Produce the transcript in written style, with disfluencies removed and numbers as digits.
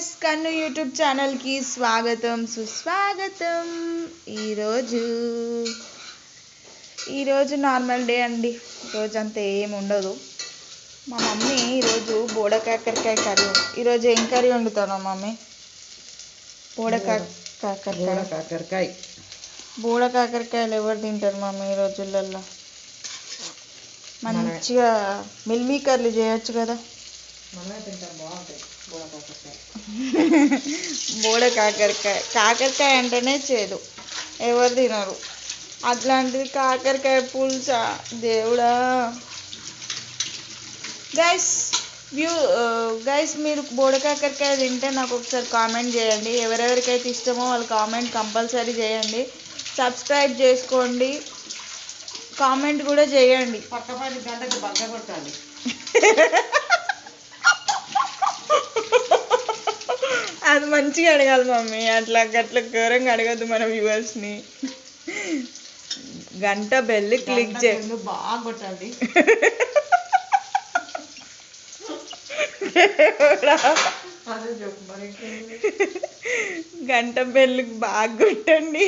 Guys, కన్ను YouTube ఛానల్కి స్వాగతం సుస్వాగతం. ఈరోజు నార్మల్ డే అండి. ఈరోజు అంత ఏమి ఉండదు. మా మమ్మీ ఈరోజు బోడ కాకరకాయ కర్రీ. ఈరోజు ఏం కర్రీ వండుతాను మమ్మీ? బోడ కాకరకాయలు ఎవరు తింటారు మమ్మీ ఈ రోజులలో? మంచిగా మిల్మీ కర్రీ చేయొచ్చు కదా. బోడ కాకరకాయ అంటేనే చేదు, ఎవరు తినరు. అట్లాంటిది కాకరకాయ పులుసా దేవుడా. గైస్ మీరు బోడ కాకరకాయ తింటే నాకు ఒకసారి కామెంట్ చేయండి. ఎవరెవరికైతే ఇష్టమో వాళ్ళు కామెంట్ కంపల్సరీ చేయండి. సబ్స్క్రైబ్ చేసుకోండి, కామెంట్ కూడా చేయండి. పక్కపడి గంటకు బగ్గ కొట్టాలి. అది మంచిగా అడగాలి మమ్మీ, అట్లా ఘోరంగా అడగద్దు మన వ్యూవర్స్ని. గంట బెల్ క్లిక్ చేయండి, బాగా కొట్టాలి. గంట బెల్ బాగా కొట్టండి.